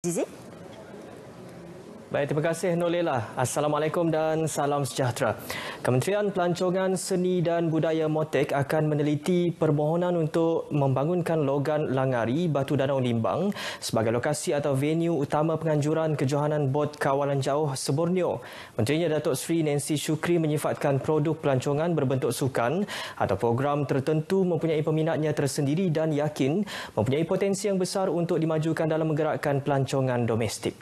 Zizi? Baik, terima kasih Nolela. Assalamualaikum dan salam sejahtera. Kementerian Pelancongan Seni dan Budaya MOTEK akan meneliti permohonan untuk membangunkan Logan Langari, Batu Danau Limbang sebagai lokasi atau venue utama penganjuran kejohanan Bot Kawalan Jauh Seborneo. Menterinya Datuk Seri Nancy Shukri menyifatkan produk pelancongan berbentuk sukan atau program tertentu mempunyai peminatnya tersendiri dan yakin mempunyai potensi yang besar untuk dimajukan dalam menggerakkan pelancongan domestik.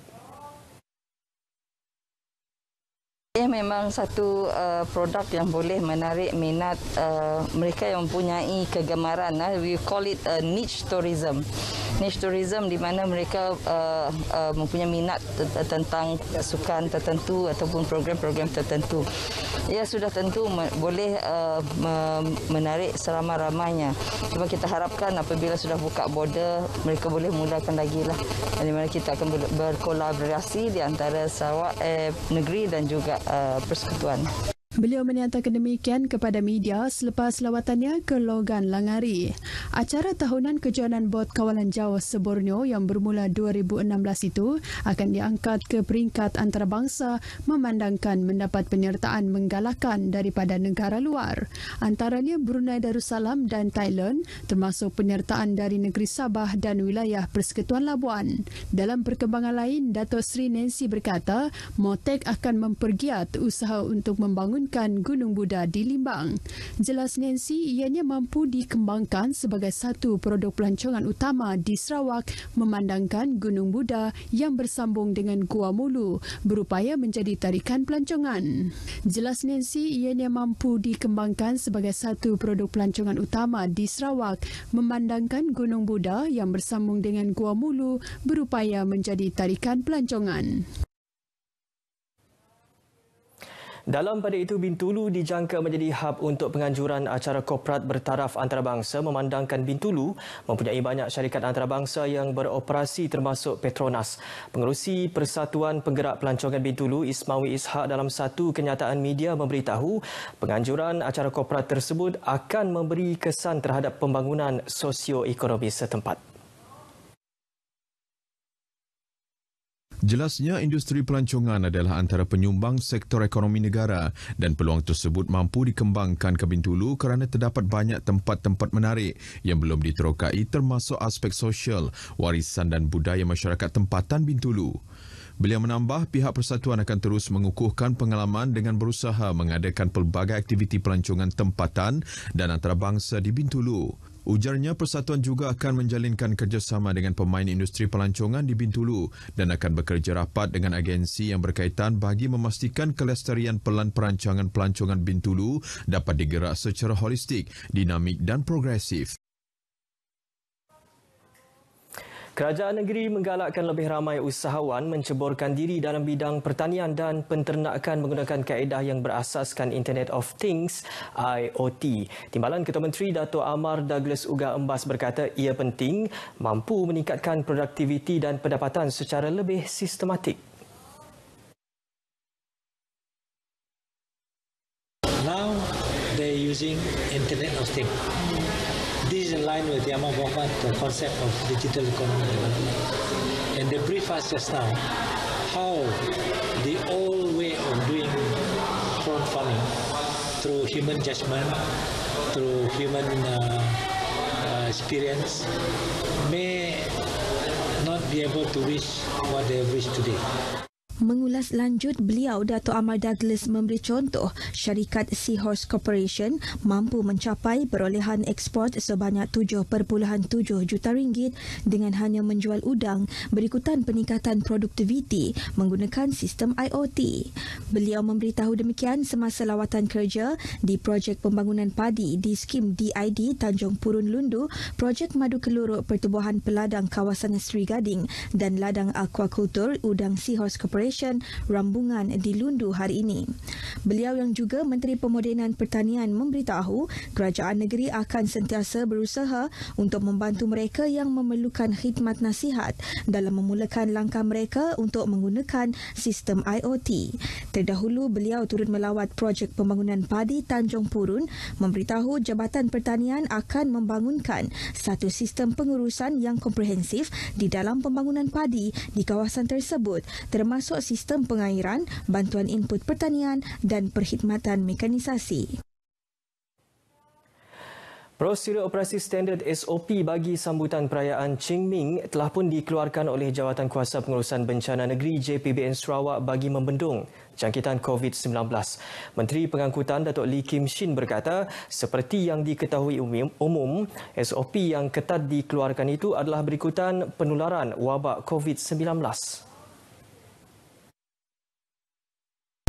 Ia memang satu produk yang boleh menarik minat mereka yang mempunyai kegemaran. We call it niche tourism. Niche tourism di mana mereka mempunyai minat tentang sukan tertentu ataupun program-program tertentu. Ia sudah tentu boleh menarik seramai-ramainya. Cuma kita harapkan apabila sudah buka border, mereka boleh mulakan lagi lah. Di mana kita akan berkolaborasi di antara Sarawak Negeri dan juga persekutuan. Beliau menyatakan demikian kepada media selepas lawatannya ke Logan Langari. Acara tahunan kejohanan Bot Kawalan Jauh Seborneo yang bermula 2016 itu akan diangkat ke peringkat antarabangsa memandangkan mendapat penyertaan menggalakkan daripada negara luar. Antaranya Brunei Darussalam dan Thailand, termasuk penyertaan dari negeri Sabah dan wilayah Persekutuan Labuan. Dalam perkembangan lain, Datuk Seri Nancy berkata, MOTEK akan mempergiat usaha untuk membangun Gunung Buddha di Limbang. Jelas Nancy, ianya mampu dikembangkan sebagai satu produk pelancongan utama di Sarawak memandangkan Gunung Buddha yang bersambung dengan Gua Mulu berupaya menjadi tarikan pelancongan. Jelas Nancy, ianya mampu dikembangkan sebagai satu produk pelancongan utama di Sarawak memandangkan Gunung Buddha yang bersambung dengan Gua Mulu berupaya menjadi tarikan pelancongan. Dalam pada itu, Bintulu dijangka menjadi hub untuk penganjuran acara korporat bertaraf antarabangsa memandangkan Bintulu mempunyai banyak syarikat antarabangsa yang beroperasi termasuk Petronas. Pengerusi Persatuan Penggerak Pelancongan Bintulu, Ismawi Ishak, dalam satu kenyataan media memberitahu penganjuran acara korporat tersebut akan memberi kesan terhadap pembangunan sosioekonomi setempat. Jelasnya, industri pelancongan adalah antara penyumbang sektor ekonomi negara dan peluang tersebut mampu dikembangkan ke Bintulu kerana terdapat banyak tempat-tempat menarik yang belum diterokai termasuk aspek sosial, warisan dan budaya masyarakat tempatan Bintulu. Beliau menambah pihak persatuan akan terus mengukuhkan pengalaman dengan berusaha mengadakan pelbagai aktiviti pelancongan tempatan dan antarabangsa di Bintulu. Ujarnya, persatuan juga akan menjalinkan kerjasama dengan pemain industri pelancongan di Bintulu dan akan bekerja rapat dengan agensi yang berkaitan bagi memastikan kelestarian pelan perancangan pelancongan Bintulu dapat digerak secara holistik, dinamik dan progresif. Kerajaan negeri menggalakkan lebih ramai usahawan menceburkan diri dalam bidang pertanian dan penternakan menggunakan kaedah yang berasaskan Internet of Things (IoT). Timbalan Ketua Menteri Dato' Amar Douglas Uga Embas berkata ia penting mampu meningkatkan produktiviti dan pendapatan secara lebih sistematik. Now they're using Internet of Things. This is in line with Yama Mohamad, the concept of digital economy development. And they brief us just now how the old way of doing prawn farming through human judgment, through human experience may not be able to reach what they have reached today. Mengulas lanjut, beliau Dato' Amar Douglas memberi contoh syarikat Seahorse Corporation mampu mencapai perolehan ekspor sebanyak 7.7 juta ringgit dengan hanya menjual udang berikutan peningkatan produktiviti menggunakan sistem IoT. Beliau memberitahu demikian semasa lawatan kerja di projek pembangunan padi di skim DID Tanjung Purun Lundu, projek Madu Keluruk Pertubuhan Peladang Kawasan Seri Gading dan Ladang Aquakultur Udang Seahorse Corporation Corporation Rambungan di Lundu hari ini. Beliau yang juga Menteri Pemodenan Pertanian memberitahu kerajaan negeri akan sentiasa berusaha untuk membantu mereka yang memerlukan khidmat nasihat dalam memulakan langkah mereka untuk menggunakan sistem IoT. Terdahulu beliau turut melawat projek pembangunan padi Tanjung Purun, memberitahu Jabatan Pertanian akan membangunkan satu sistem pengurusan yang komprehensif di dalam pembangunan padi di kawasan tersebut, termasuk sistem pengairan, bantuan input pertanian dan perkhidmatan mekanisasi. Prosedur operasi standard SOP bagi sambutan perayaan Qingming telah pun dikeluarkan oleh Jawatan Kuasa Pengurusan Bencana Negeri JPBN Sarawak bagi membendung jangkitan COVID-19. Menteri Pengangkutan Datuk Lee Kim Shin berkata, seperti yang diketahui umum, SOP yang ketat dikeluarkan itu adalah berikutan penularan wabak COVID-19.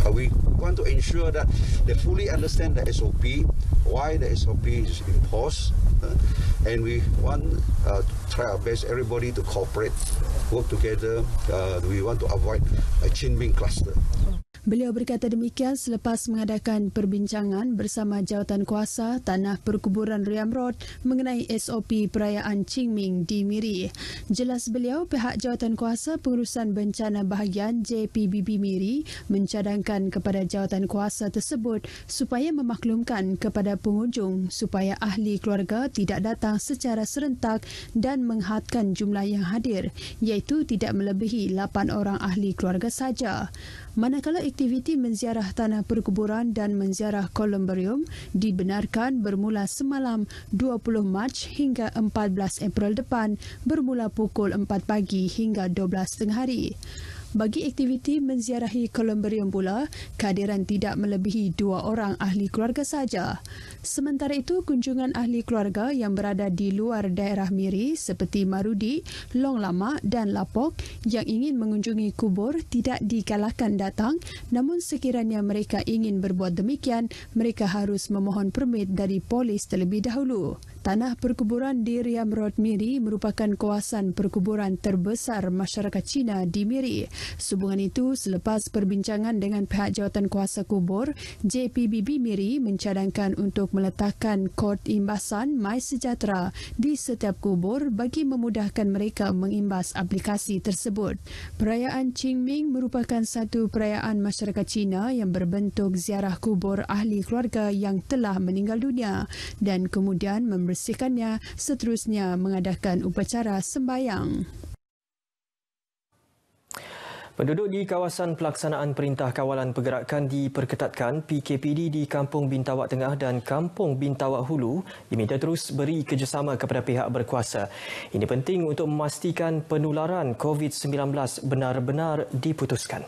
We want to ensure that they fully understand the SOP, why the SOP is imposed, and we want to try our best everybody to cooperate, work together. We want to avoid a Qingming cluster. Beliau berkata demikian selepas mengadakan perbincangan bersama Jawatan Kuasa Tanah Perkuburan Riam Road mengenai SOP perayaan Qingming di Miri. Jelas beliau, pihak Jawatan Kuasa Pengurusan Bencana Bahagian JPBB Miri mencadangkan kepada Jawatan Kuasa tersebut supaya memaklumkan kepada pengunjung supaya ahli keluarga tidak datang secara serentak dan menghadkan jumlah yang hadir, iaitu tidak melebihi 8 orang ahli keluarga saja. Manakala aktiviti menziarah tanah perkuburan dan menziarah kolumbarium dibenarkan bermula semalam 20 Mac hingga 14 April depan bermula pukul 4 pagi hingga 12 tengah hari. Bagi aktiviti menziarahi kolumbarium pula, kehadiran tidak melebihi 2 orang ahli keluarga saja. Sementara itu, kunjungan ahli keluarga yang berada di luar daerah Miri seperti Marudi, Long Lama dan Lapok yang ingin mengunjungi kubur tidak digalakkan datang, namun sekiranya mereka ingin berbuat demikian, mereka harus memohon permit dari polis terlebih dahulu. Tanah perkuburan di Riam Road Miri merupakan kawasan perkuburan terbesar masyarakat Cina di Miri. Sehubungan itu, selepas perbincangan dengan pihak Jawatan Kuasa Kubur, JPBB Miri mencadangkan untuk meletakkan kod imbasan MySejahtera di setiap kubur bagi memudahkan mereka mengimbas aplikasi tersebut. Perayaan Qingming merupakan satu perayaan masyarakat Cina yang berbentuk ziarah kubur ahli keluarga yang telah meninggal dunia dan kemudian membersihkannya, seterusnya mengadakan upacara sembahyang. Penduduk di kawasan pelaksanaan Perintah Kawalan Pergerakan diperketatkan PKPD di Kampung Bintawak Tengah dan Kampung Bintawak Hulu diminta terus beri kerjasama kepada pihak berkuasa. Ini penting untuk memastikan penularan COVID-19 benar-benar diputuskan.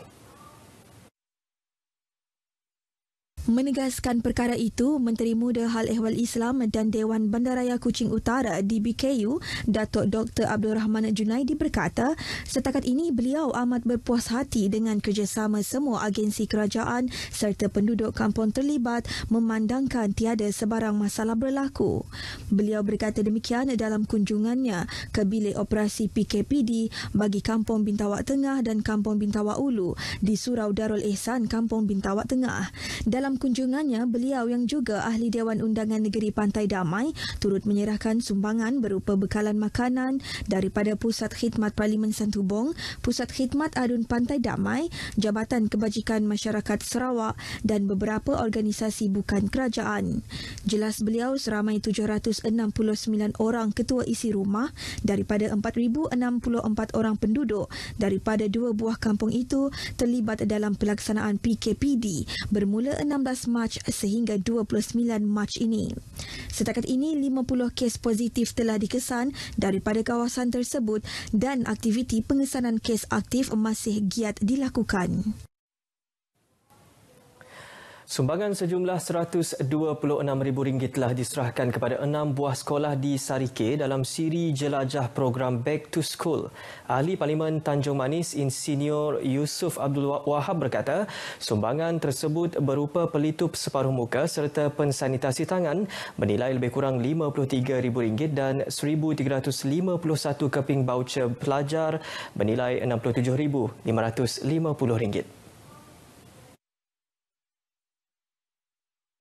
Menegaskan perkara itu, Menteri Muda Hal Ehwal Islam dan Dewan Bandaraya Kuching Utara DBKU, Datuk Dr. Abdul Rahman Junaidi berkata, setakat ini beliau amat berpuas hati dengan kerjasama semua agensi kerajaan serta penduduk kampung terlibat memandangkan tiada sebarang masalah berlaku. Beliau berkata demikian dalam kunjungannya ke bilik operasi PKPD bagi Kampung Bintawak Tengah dan Kampung Bintawak Ulu di Surau Darul Ihsan, Kampung Bintawak Tengah. Dalam kunjungannya, beliau yang juga Ahli Dewan Undangan Negeri Pantai Damai turut menyerahkan sumbangan berupa bekalan makanan daripada Pusat Khidmat Parlimen Santubong, Pusat Khidmat Adun Pantai Damai, Jabatan Kebajikan Masyarakat Sarawak dan beberapa organisasi bukan kerajaan. Jelas beliau, seramai 769 orang ketua isi rumah daripada 4,064 orang penduduk daripada 2 buah kampung itu terlibat dalam pelaksanaan PKPD bermula 16 Mac sehingga 29 Mac ini. Setakat ini, 50 kes positif telah dikesan daripada kawasan tersebut dan aktiviti pengesanan kes aktif masih giat dilakukan. Sumbangan sejumlah RM126,000 telah diserahkan kepada 6 buah sekolah di Sarike dalam siri jelajah program Back to School. Ahli Parlimen Tanjung Manis Insinyur Yusuf Abdul Wahab berkata, sumbangan tersebut berupa pelitup separuh muka serta pensanitasi tangan bernilai lebih kurang RM53,000 dan RM1,351 keping baucer pelajar bernilai RM67,550.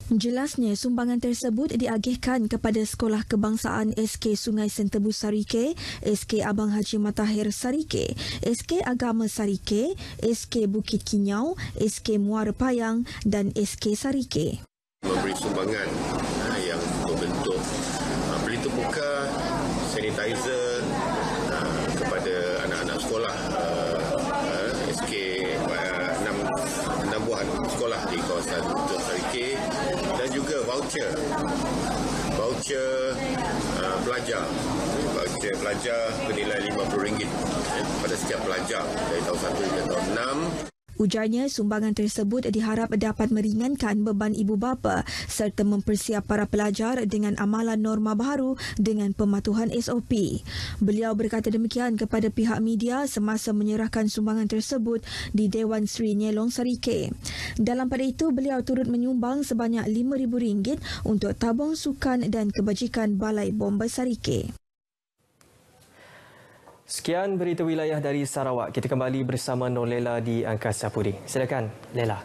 Jelasnya, sumbangan tersebut diagihkan kepada Sekolah Kebangsaan SK Sungai Sentebu Sarike, SK Abang Haji Matahir Sarike, SK Agama Sarike, SK Bukit Kinyau, SK Muara Payang dan SK Sarike. Memberi sumbangan yang berbentuk pelitup muka, sanitizer kepada anak-anak sekolah SK 6 buah sekolah di kawasan Sarike dan juga voucher pelajar bernilai RM50 pada setiap pelajar dari tahun 1 hingga tahun 6. Ujarnya, sumbangan tersebut diharap dapat meringankan beban ibu bapa serta mempersiap para pelajar dengan amalan norma baru dengan pematuhan SOP. Beliau berkata demikian kepada pihak media semasa menyerahkan sumbangan tersebut di Dewan Sri Nyelong Sarike. Dalam pada itu, beliau turut menyumbang sebanyak RM5,000 untuk tabung sukan dan kebajikan Balai Bomba Sarike. Sekian berita wilayah dari Sarawak. Kita kembali bersama Nur Lela di Angkasa Putih. Silakan, Lela.